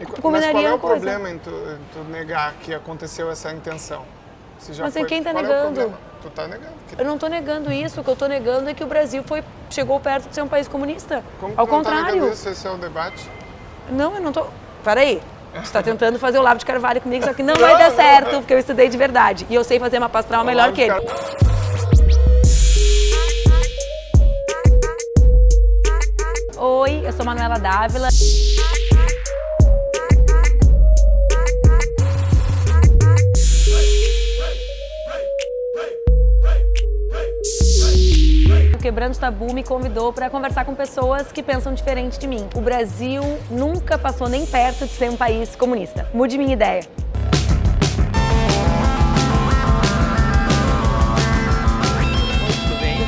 Mas qual é o coisa. problema em tu negar que aconteceu essa intenção? Mas quem está qual negando? É o tu tá negando. Eu não estou negando isso. O que eu estou negando é que o Brasil chegou perto de ser um país comunista. Como Ao tu não contrário. tá negando isso? Esse é o debate? Não, eu não estou... Peraí. Você está tentando fazer o Olavo de Carvalho comigo, só que não vai dar certo, porque eu estudei de verdade. E eu sei fazer mapa astral melhor que ele. Oi, eu sou Manuela Dávila. O Quebrando o Tabu me convidou para conversar com pessoas que pensam diferente de mim. O Brasil nunca passou nem perto de ser um país comunista. Mude minha ideia. Tudo bem?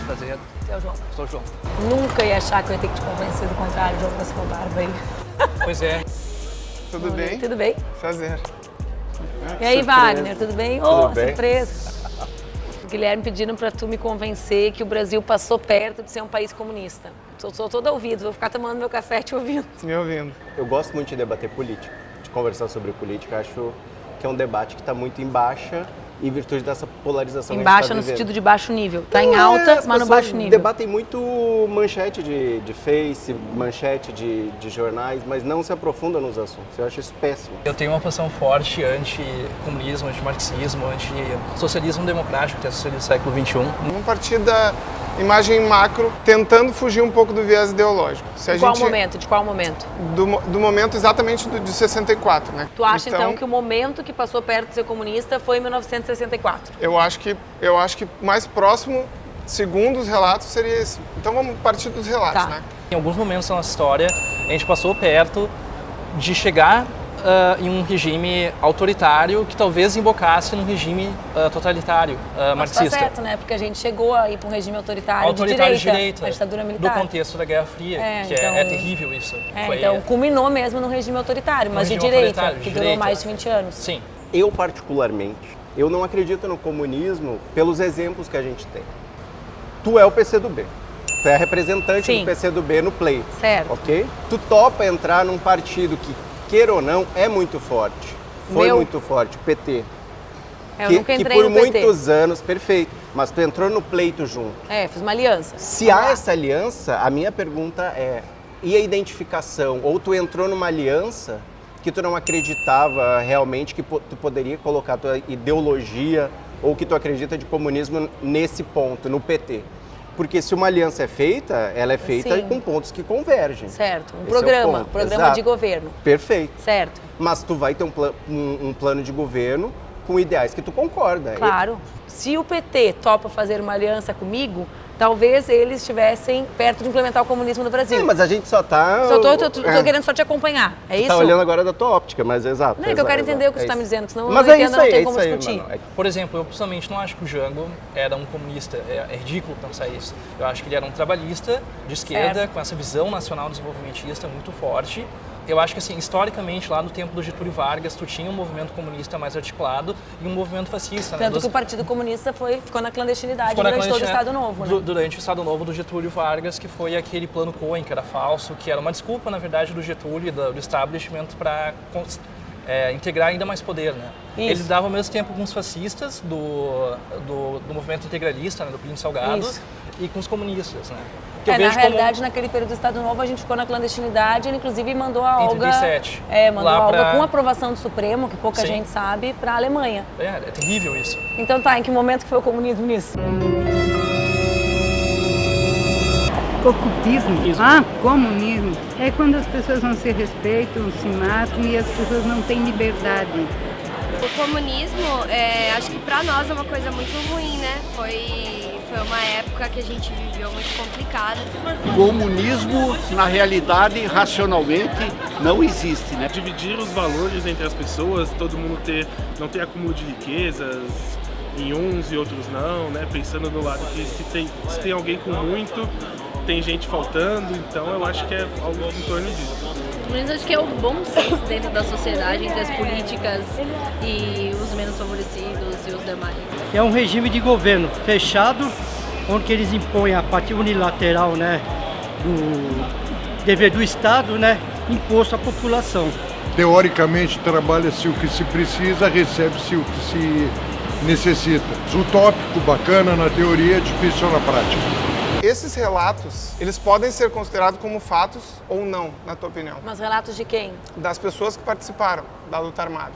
Prazer. É o João. Sou o João. Nunca ia achar que eu ia ter que te convencer do contrário, João, com essa barba aí. Pois é. Tudo bem? Tudo bem? Prazer. E aí, Surpresa. Wagner, tudo bem? Tudo bem. Surpresa. Guilherme pedindo para tu me convencer que o Brasil passou perto de ser um país comunista. Sou toda ouvido, vou ficar tomando meu café te ouvindo. Me ouvindo. Eu gosto muito de debater política, de conversar sobre política. Acho que é um debate que está muito em baixa em virtude dessa polarização Em que a gente baixa tá no vivendo. sentido de baixo nível. Tá em Não, alta, as mas no pessoas baixo nível. debatem muito manchete de Face, manchete de jornais, mas não se aprofundam nos assuntos. Eu acho isso péssimo. Eu tenho uma posição forte anti-comunismo, anti-marxismo, anti-socialismo democrático, que é o socialismo do século XXI. Vamos partir da imagem macro, tentando fugir um pouco do viés ideológico. Se a De qual gente- momento? De qual momento? Do momento exatamente de 64, né? Tu acha então que o momento que passou perto de ser comunista foi em 1964? Eu acho que mais próximo, segundo os relatos, seria esse. Então vamos partir dos relatos, Tá. né? Em alguns momentos da nossa história, a gente passou perto de chegar em um regime autoritário que talvez embocasse num regime totalitário, Mas marxista. tá certo, né? Porque a gente chegou aí para um regime autoritário, Autoritário de direita, a ditadura do militar. contexto da Guerra Fria, É, que então- é terrível isso. Foi- Então culminou mesmo no regime autoritário, mas de regime direita, autoritário, que de durou direita. mais de 20 anos. Sim. Eu, particularmente, eu não acredito no comunismo pelos exemplos que a gente tem. Tu é o PCdoB. Tu é a representante Sim. do PCdoB no Play. Certo. Ok? Tu topa entrar num partido que, queira ou não, é muito forte. Foi Meu? muito forte, o PT. Eu que, nunca que entrei por no PT. muitos anos, perfeito, mas tu entrou no pleito junto. Fiz uma aliança. Se há essa aliança, a minha pergunta é, e a identificação? Ou tu entrou numa aliança que tu não acreditava realmente que tu poderia colocar tua ideologia ou que tu acredita de comunismo nesse ponto, no PT? Porque se uma aliança é feita, ela é feita Sim. com pontos que convergem. Certo. Um Esse é o programa, ponto, programa exato. de governo. Perfeito. Certo. Mas tu vai ter um plano de governo com ideais que tu concorda. Claro. Se o PT topa fazer uma aliança comigo, talvez eles estivessem perto de implementar o comunismo no Brasil. Mas a gente só tá... Tô querendo só te acompanhar. É isso? Tá olhando agora da tua óptica, mas exato. Não, é que eu quero exato, entender o que você é está me isso. dizendo, senão Mas eu não é entendo, isso não aí, tem é como isso aí, discutir. mano. Por exemplo, eu pessoalmente não acho que o Jango era um comunista, é ridículo pensar isso. Eu acho que ele era um trabalhista de esquerda, Certo. com essa visão nacional desenvolvimentista muito forte. Eu acho que, assim, historicamente, lá no tempo do Getúlio Vargas, tu tinha um movimento comunista mais articulado e um movimento fascista. Tanto né? que o Partido Comunista ficou na clandestinidade Ficou na durante todo o clandestina- Estado Novo, né? Durante o Estado Novo do Getúlio Vargas, que foi aquele plano Cohen, que era falso, que era uma desculpa, na verdade, do Getúlio e do establishment para integrar ainda mais poder, né? Isso. Ele dava ao mesmo tempo com os fascistas do movimento integralista, né, do Plínio Salgado, Isso. e com os comunistas, né? Que eu Na vejo realidade, naquele período do Estado Novo, a gente ficou na clandestinidade, ele inclusive mandou a Em Olga... 37. mandou Lá a Olga pra- com aprovação do Supremo, que pouca Sim. gente sabe, para a Alemanha. É terrível isso. Então tá, em que momento que foi o comunismo nisso? Ocultismo? Comunismo. É quando as pessoas não se respeitam, se matam e as pessoas não têm liberdade. O comunismo, acho que pra nós é uma coisa muito ruim, né? Foi uma época que a gente viveu muito complicada. Comunismo, na realidade, racionalmente, não existe, né? Dividir os valores entre as pessoas, todo mundo não ter acúmulo de riquezas em uns e outros não, né? Pensando no lado que se tem alguém com muito, tem gente faltando, então eu acho que é algo em torno disso. Mas acho que é o bom senso dentro da sociedade, entre as políticas e os menos favorecidos e os demais. É um regime de governo fechado, onde eles impõem a parte unilateral, né, do dever do Estado, né, imposto à população. Teoricamente, trabalha-se o que se precisa, recebe-se o que se necessita. Utópico, bacana na teoria, difícil na prática. Esses relatos, eles podem ser considerados como fatos ou não, na tua opinião? Mas relatos de quem? Das pessoas que participaram da luta armada.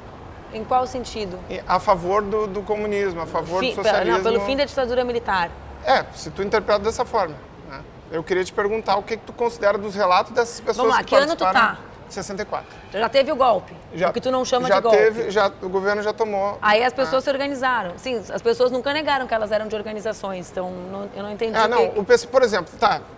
Em qual sentido? A favor do comunismo, a favor do socialismo. Não, pelo fim da ditadura militar. Se tu interpreta dessa forma. Né? Eu queria te perguntar o que tu considera dos relatos dessas pessoas Vamos lá, que que ano tu participaram. tá? 64. Já teve o golpe, o que tu não chama de golpe. O governo já tomou. Aí as pessoas se organizaram. Sim, as pessoas nunca negaram que elas eram de organizações, então eu não entendi o PC, por exemplo,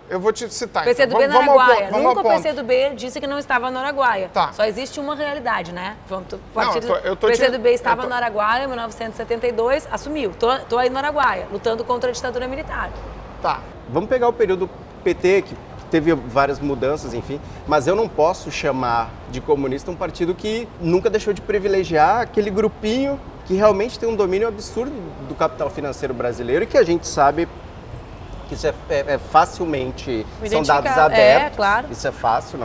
eu vou te citar. PCdoB então. no Araguaia. Vamos Nunca ao o ponto. PCdoB disse que não estava no Araguaia. Tá. Só existe uma realidade, né? O PCdoB estava no Araguaia em 1972, assumiu. Tô aí no Araguaia, lutando contra a ditadura militar. Tá. Vamos pegar o período PT, que teve várias mudanças, enfim, mas eu não posso chamar de comunista um partido que nunca deixou de privilegiar aquele grupinho que realmente tem um domínio absurdo do capital financeiro brasileiro e que a gente sabe que isso é facilmente, são dados abertos, claro. Isso é fácil,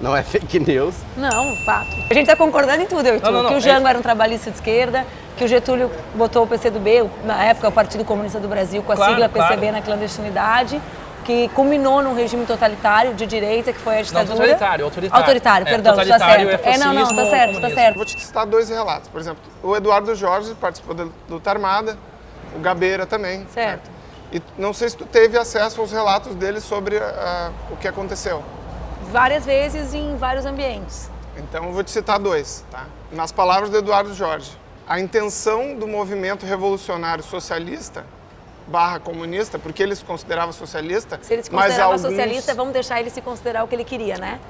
não é fake news. Não, fato. A gente tá concordando em tudo, eu e tu. Que o Jango era um trabalhista de esquerda, que o Getúlio botou o PCdoB, na época o Partido Comunista do Brasil, com a sigla PCB na clandestinidade, que culminou num regime totalitário de direita, que foi a ditadura. Não, autoritário. Autoritário, perdão, tá certo. Tá certo. Vou te citar dois relatos. Por exemplo, o Eduardo Jorge participou da luta armada, o Gabeira também. Certo. E não sei se tu teve acesso aos relatos dele sobre o que aconteceu. Várias vezes em vários ambientes. Então eu vou te citar dois, tá? Nas palavras do Eduardo Jorge, a intenção do movimento revolucionário socialista /comunista, porque ele se considerava socialista. Se ele se considerava socialista, vamos deixar ele se considerar o que ele queria, né?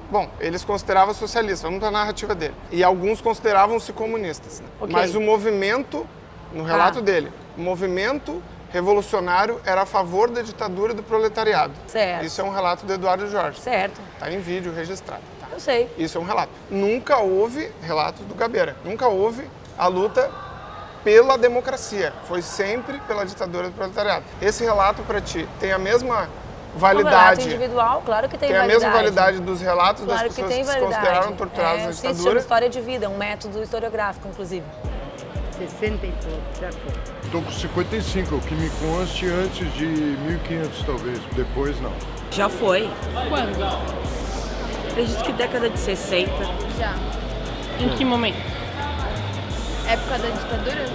Bom, ele se considerava socialista, vamos para a narrativa dele. E alguns consideravam-se comunistas. Né? Okay. Mas o movimento, no relato dele, o movimento revolucionário era a favor da ditadura do proletariado. Certo. Isso é um relato do Eduardo Jorge. Certo. Está em vídeo registrado. Tá? Eu sei. Isso é um relato. Nunca houve relato do Gabeira. Nunca houve a luta pela democracia. Foi sempre pela ditadura do proletariado. Esse relato para ti tem a mesma validade. Um relato individual, claro que tem validade. Tem a mesma validade dos relatos claro das pessoas que se consideraram torturadas na ditadura. Isso chama história de vida, um método historiográfico, inclusive. 60 e pouco, já foi. Estou com 55, o que me conste antes de 1500 talvez, depois não. Já foi. Quando? Acredito que década de 60. Já. Em que momento? Época da ditadura?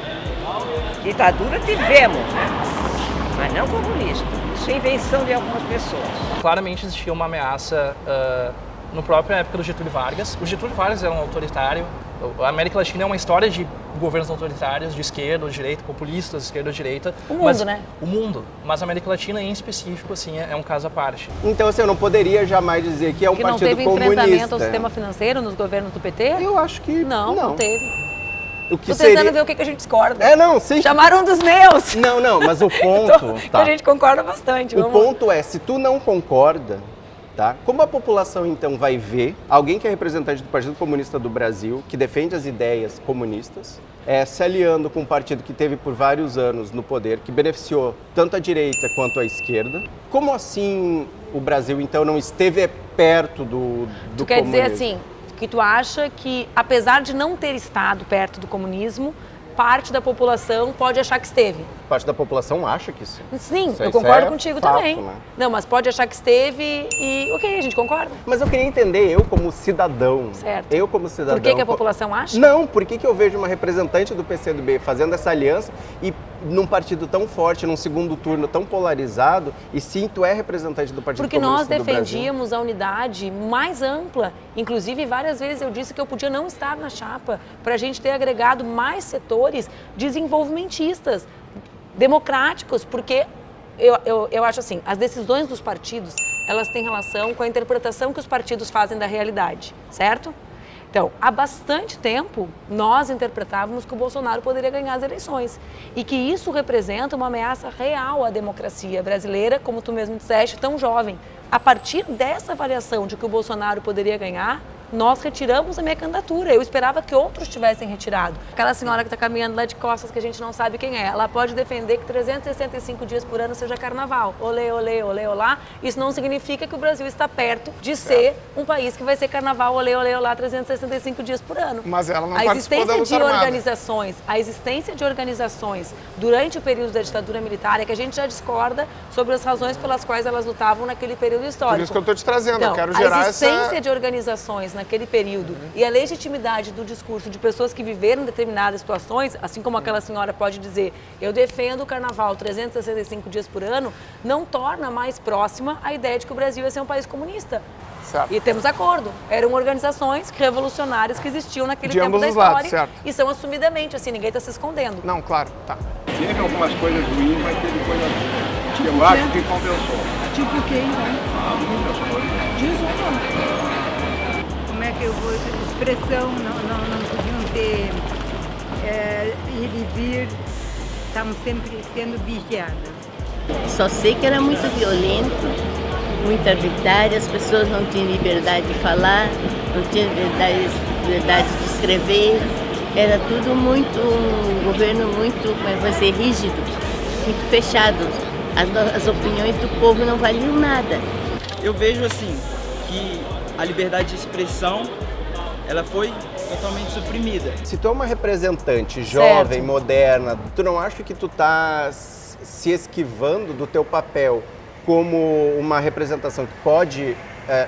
Ditadura tivemos, né? Mas não comunista. Isso é invenção de algumas pessoas. Claramente existia uma ameaça na própria época do Getúlio Vargas. O Getúlio Vargas era um autoritário. A América Latina é uma história de governos autoritários, de esquerda ou de direita, populistas, esquerda ou direita. O mundo, né? O mundo. Mas a América Latina, em específico, assim, é um caso à parte. Então, assim, eu não poderia jamais dizer que é um partido comunista. Que não teve enfrentamento ao sistema financeiro nos governos do PT? Eu acho que não teve. O que Tô tentando ver o que a gente discorda. Não, sim. Chamaram um dos meus. Não, mas o ponto... A gente concorda bastante. O ponto é, se tu não concorda, tá? Como a população, então, vai ver alguém que é representante do Partido Comunista do Brasil, que defende as ideias comunistas, se aliando com um partido que teve por vários anos no poder, que beneficiou tanto a direita quanto a esquerda, como assim o Brasil, então, não esteve perto do comunismo? Tu quer dizer assim, que tu acha que, apesar de não ter estado perto do comunismo, parte da população pode achar que esteve? Parte da população acha que sim. Sim, isso eu concordo é contigo fato, também. Né? Não, mas pode achar que esteve e ok, a gente concorda. Mas eu queria entender, eu como cidadão. Certo. Eu como cidadão. Por que a população acha? Não, por que eu vejo uma representante do PCdoB fazendo essa aliança e num partido tão forte, num segundo turno tão polarizado, e sim, tu é representante do Partido Porque Comunista do nós Brasil? defendíamos a unidade mais ampla. Inclusive, várias vezes eu disse que eu podia não estar na chapa para a gente ter agregado mais setores desenvolvimentistas, democráticos, porque eu acho assim, as decisões dos partidos, elas têm relação com a interpretação que os partidos fazem da realidade, certo? Então, há bastante tempo, nós interpretávamos que o Bolsonaro poderia ganhar as eleições e que isso representa uma ameaça real à democracia brasileira, como tu mesmo disseste, tão jovem. A partir dessa avaliação de que o Bolsonaro poderia ganhar, nós retiramos a minha candidatura. Eu esperava que outros tivessem retirado. Aquela senhora que está caminhando lá de costas, que a gente não sabe quem é, ela pode defender que 365 dias por ano seja carnaval. Olê, olê, olê, olá. Isso não significa que o Brasil está perto de ser um país que vai ser carnaval, olê, olê, olá, 365 dias por ano. Mas ela não participou da luta armada. A existência de organizações durante o período da ditadura militar é que a gente já discorda sobre as razões pelas quais elas lutavam naquele período histórico. Por isso que eu estou te trazendo, então, eu quero gerar a existência de organizações naquele período e a legitimidade do discurso de pessoas que viveram determinadas situações, assim como aquela senhora pode dizer, eu defendo o carnaval 365 dias por ano, não torna mais próxima a ideia de que o Brasil ia ser um país comunista. Certo. E temos acordo. Eram organizações revolucionárias que existiam naquele de tempo ambos da os história lados, certo. E são assumidamente, assim, ninguém está se escondendo. Não, claro, tá. Teve algumas coisas ruins, mas teve coisas que eu acho que compensou. Tipo o quê, então? Diz como é que eu vou... Expressão, não podiam ter... ir e vir, estavam sempre sendo vigiadas. Só sei que era muito violento, muito arbitrário, as pessoas não tinham liberdade de falar, não tinham liberdade de escrever, era tudo muito, um governo muito, como é que vai ser, rígido, muito fechado. As opiniões do povo não valiam nada. Eu vejo assim, que a liberdade de expressão, ela foi totalmente suprimida. Se tu é uma representante jovem, moderna, tu não acha que tu tá se esquivando do teu papel como uma representação que pode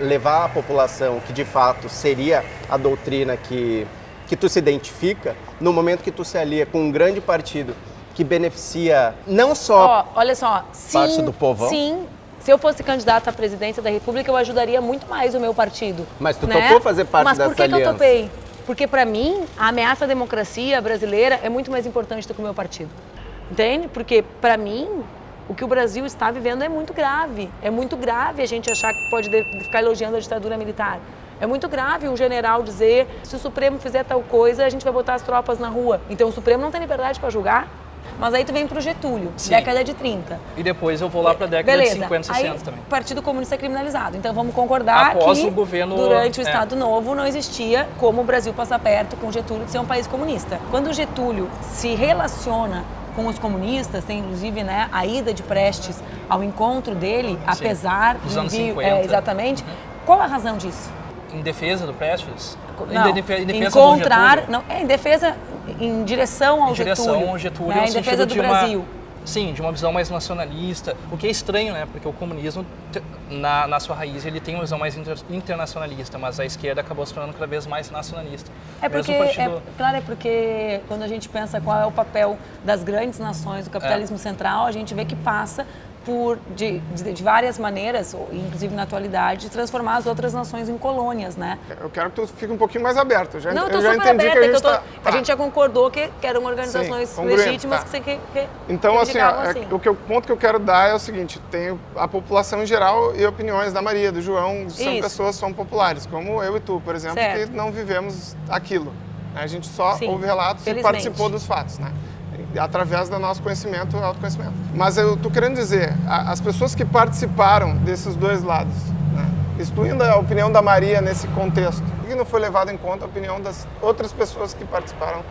levar a população, que de fato seria a doutrina que tu se identifica, no momento que tu se alia com um grande partido que beneficia não só olha só, parte do povão? Sim, se eu fosse candidata à presidência da República, eu ajudaria muito mais o meu partido. Mas tu topou fazer parte dessa aliança? Mas por que eu topei? Porque para mim, a ameaça à democracia brasileira é muito mais importante do que o meu partido. Entende? Porque para mim, o que o Brasil está vivendo é muito grave. É muito grave a gente achar que pode ficar elogiando a ditadura militar. É muito grave um general dizer, se o Supremo fizer tal coisa, a gente vai botar as tropas na rua. Então o Supremo não tem liberdade para julgar. Mas aí tu vem pro Getúlio, década de 30. E depois eu vou lá pra década de 50, 60 também. O Partido Comunista é criminalizado. Então vamos concordar após que o governo, durante o Estado Novo não existia como o Brasil passar perto com o Getúlio de ser um país comunista. Quando o Getúlio se relaciona com os comunistas, tem inclusive a ida de Prestes ao encontro dele, apesar dos anos 50. Exatamente. Qual a razão disso? Em defesa do Prestes? Não, em defesa encontrar, do Getúlio? Não, em defesa, em direção ao Getúlio. Né? Em defesa do Brasil. Sim, de uma visão mais nacionalista, o que é estranho, né? Porque o comunismo, na sua raiz, ele tem uma visão mais internacionalista, mas a esquerda acabou se tornando cada vez mais nacionalista. É porque, é porque quando a gente pensa qual é o papel das grandes nações do capitalismo central, a gente vê que passa de várias maneiras, inclusive na atualidade, de transformar as outras nações em colônias, né? Eu quero que tu fique um pouquinho mais aberto. Eu já entendi aberta, que a gente já concordou que eram organizações legítimas que então, assim, o ponto que eu quero dar é o seguinte, tem a população em geral e opiniões da Maria, do João, são populares, como eu e tu, por exemplo, que não vivemos aquilo. A gente só ouve relatos e participou dos fatos, né? Através do nosso conhecimento e autoconhecimento. Mas eu estou querendo dizer, as pessoas que participaram desses dois lados, né, excluindo a opinião da Maria nesse contexto, por que não foi levado em conta a opinião das outras pessoas que participaram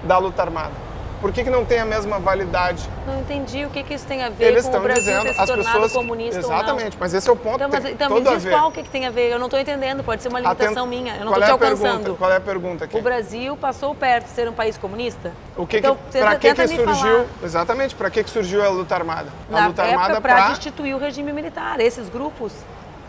da luta armada? Por que não tem a mesma validade? Não entendi o que isso tem a ver com o Brasil ter se tornado comunista ou não. Exatamente, mas esse é o ponto. Então me diz qual o que tem a ver, eu não estou entendendo, pode ser uma limitação minha, eu não estou te alcançando. Qual é a pergunta aqui? O Brasil passou perto de ser um país comunista? Para que surgiu, exatamente, para que surgiu a luta armada? A luta armada para destituir o regime militar, esses grupos.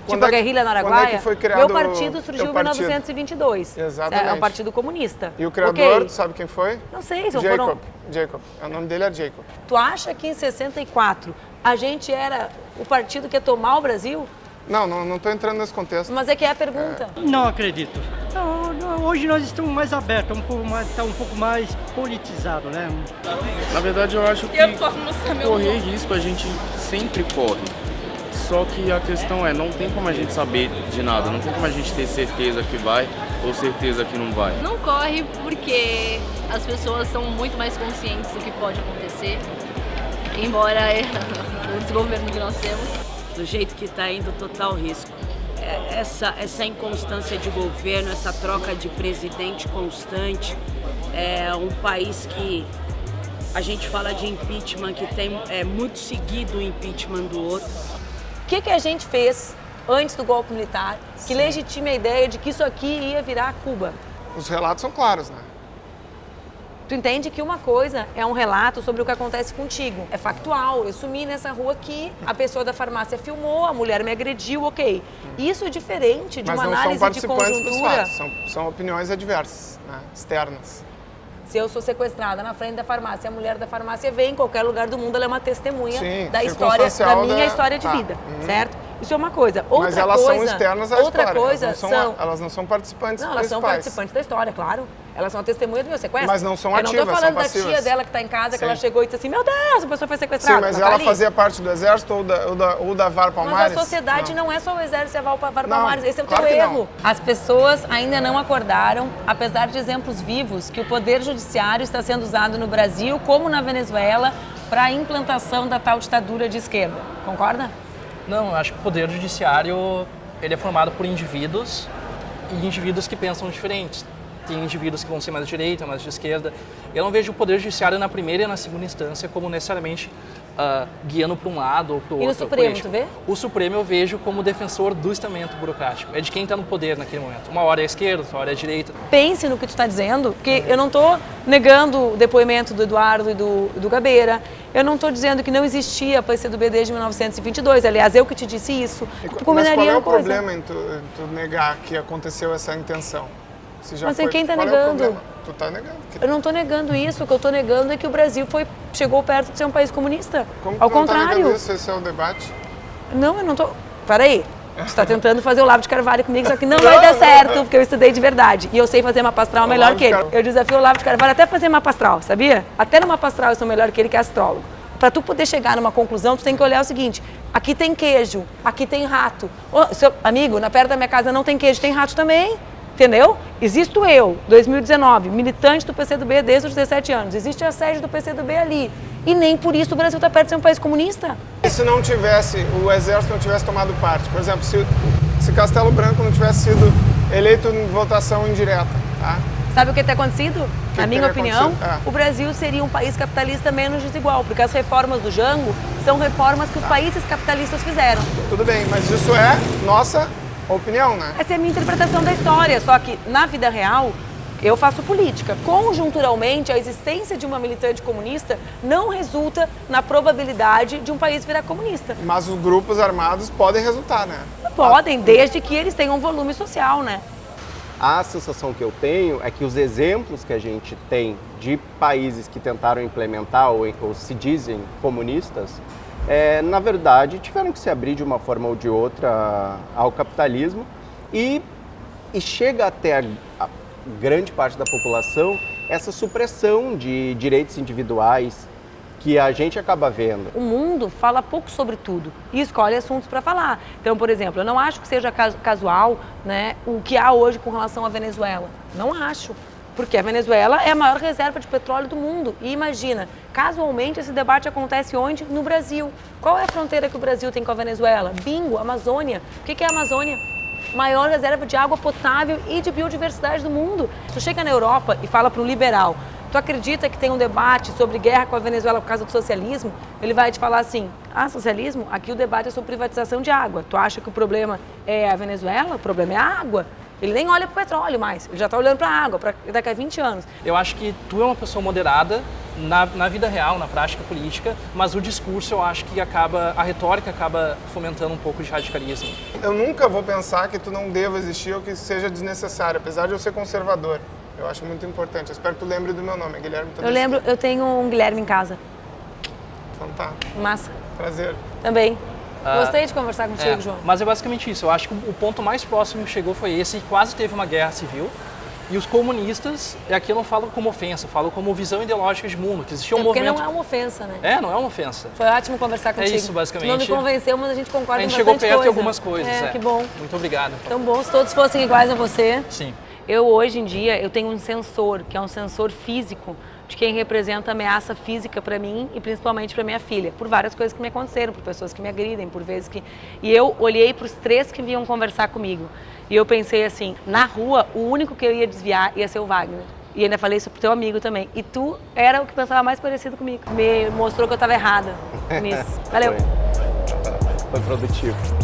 Tipo a guerrilha no Araguaia, meu partido surgiu em 1922. Exatamente. É um partido comunista. E o criador, sabe quem foi? Não sei, Jacob. O nome dele é Jacob. Tu acha que em 64 a gente era o partido que ia tomar o Brasil? Não estou entrando nesse contexto. Mas é que é a pergunta. Não acredito. Hoje nós estamos mais abertos, está um pouco mais politizado, né? Na verdade, eu acho que correr risco a gente sempre corre. Só que a questão não tem como a gente saber de nada, não tem como a gente ter certeza que vai ou certeza que não vai. Não corre porque as pessoas são muito mais conscientes do que pode acontecer, embora o desgoverno que nós temos. Do jeito que está indo, total risco. essa inconstância de governo, essa troca de presidente constante, um país que a gente fala de impeachment, que tem muito seguido o impeachment do outro. O que a gente fez antes do golpe militar que legitima a ideia de que isso aqui ia virar Cuba? Os relatos são claros, né? Tu entende que uma coisa é um relato sobre o que acontece contigo. É factual. Eu sumi nessa rua aqui, a pessoa da farmácia filmou, a mulher me agrediu, ok. Isso é diferente de uma análise de conjuntura. São opiniões adversas, né? Externas. Se eu sou sequestrada na frente da farmácia, a mulher da farmácia vem em qualquer lugar do mundo, ela é uma testemunha da história, da minha história de vida, certo? Isso é uma coisa. Outra Mas elas coisa, são externas à outra história. Coisa Elas não são participantes Não, elas são participantes da história, claro. Elas são testemunhas do meu sequestro. Mas não são ativas, Eu não tô falando são da tia passivas. dela que está em casa, que ela chegou e disse assim, meu Deus, a pessoa foi sequestrada. Sim, mas ela fazia parte do exército ou da VAR Palmares? Mas a sociedade não é só o exército e a VAR Palmares, esse é o claro teu que erro. As pessoas ainda não acordaram, apesar de exemplos vivos, que o poder judiciário está sendo usado no Brasil, como na Venezuela, para a implantação da tal ditadura de esquerda. Concorda? Não, eu acho que o poder judiciário ele é formado por indivíduos e indivíduos que pensam diferentes. Tem indivíduos que vão ser mais de direita, mais de esquerda. Eu não vejo o poder judiciário na primeira e na segunda instância como necessariamente guiando para um lado ou para o outro. E no Supremo, tu vê? O Supremo eu vejo como defensor do estamento burocrático. É de quem está no poder naquele momento. Uma hora é a esquerda, outra hora é a direita. Pense no que tu está dizendo, porque eu não estou negando o depoimento do Eduardo e do Gabeira. Eu não estou dizendo que não existia a PCdoB desde 1922. Aliás, eu que te disse isso. Mas qual é o problema em tu negar que aconteceu essa intenção? Mas quem está negando? Tu está negando. Eu não estou negando isso. O que eu estou negando é que o Brasil chegou perto de ser um país comunista. Como Ao tu não contrário. Tá negando isso? Esse é o debate? Não, eu não estou... Peraí. Você está tentando fazer o Olavo de Carvalho comigo, só que não vai dar certo, porque eu estudei de verdade. E eu sei fazer mapa astral melhor que ele. Eu desafio o Olavo de Carvalho até fazer mapa astral, sabia? Até no mapa astral eu sou melhor que ele, que é astrólogo. Para tu poder chegar numa conclusão, tu tem que olhar o seguinte: aqui tem queijo, aqui tem rato. Seu amigo, na perto da minha casa não tem queijo, tem rato também. Entendeu? Existo eu, 2019, militante do PCdoB desde os 17 anos. Existe a sede do PCdoB ali. E nem por isso o Brasil está perto de ser um país comunista. E se não tivesse, o exército não tivesse tomado parte? Por exemplo, se Castelo Branco não tivesse sido eleito em votação indireta, tá? Sabe o que tem acontecido? Na minha opinião, o Brasil seria um país capitalista menos desigual, porque as reformas do Jango são reformas que os países capitalistas fizeram. Tudo bem, mas isso é nossa opinião, né? Essa é a minha interpretação da história, só que na vida real eu faço política. Conjunturalmente, a existência de uma militante comunista não resulta na probabilidade de um país virar comunista. Mas os grupos armados podem resultar, né? Podem, desde que eles tenham um volume social, né? A sensação que eu tenho é que os exemplos que a gente tem de países que tentaram implementar ou se dizem comunistas, na verdade, tiveram que se abrir de uma forma ou de outra ao capitalismo e chega até a grande parte da população essa supressão de direitos individuais que a gente acaba vendo. O mundo fala pouco sobre tudo e escolhe assuntos para falar. Então, por exemplo, eu não acho que seja casual, né, o que há hoje com relação à Venezuela. Não acho. Porque a Venezuela é a maior reserva de petróleo do mundo. E imagina, casualmente esse debate acontece onde? No Brasil. Qual é a fronteira que o Brasil tem com a Venezuela? Bingo, Amazônia. O que é a Amazônia? Maior reserva de água potável e de biodiversidade do mundo. Tu chega na Europa e fala para um liberal, tu acredita que tem um debate sobre guerra com a Venezuela por causa do socialismo? Ele vai te falar assim, socialismo? Aqui o debate é sobre privatização de água. Tu acha que o problema é a Venezuela? O problema é a água. Ele nem olha para o petróleo mais, ele já está olhando para a água, para daqui a 20 anos. Eu acho que tu é uma pessoa moderada na vida real, na prática política, mas o discurso eu acho que a retórica acaba fomentando um pouco de radicalismo. Eu nunca vou pensar que tu não deva existir ou que seja desnecessário, apesar de eu ser conservador. Eu acho muito importante. Eu espero que tu lembre do meu nome, Guilherme. Eu lembro, eu tenho um Guilherme em casa. Então tá. Massa. Prazer. Também. Gostei de conversar contigo, João. Mas é basicamente isso. Eu acho que o ponto mais próximo que chegou foi esse. Quase teve uma guerra civil. E os comunistas, aqui eu não falo como ofensa, eu falo como visão ideológica de mundo, que existia um movimento... Porque não é uma ofensa, né? Não é uma ofensa. Foi ótimo conversar contigo. É isso, basicamente. Não me convenceu, mas a gente concorda em bastante A coisa. gente chegou perto de algumas coisas. Que bom. Muito obrigado. Tão bom se todos fossem iguais a você. Sim. Eu, hoje em dia, eu tenho um sensor, que é um sensor físico, de quem representa ameaça física para mim e principalmente para minha filha, por várias coisas que me aconteceram, por pessoas que me agridem, por vezes que... E eu olhei para os 3 que vinham conversar comigo e eu pensei assim, na rua, o único que eu ia desviar ia ser o Wagner. E ainda falei isso pro teu amigo também. E tu era o que pensava mais parecido comigo. Me mostrou que eu estava errada nisso. Valeu. Foi produtivo.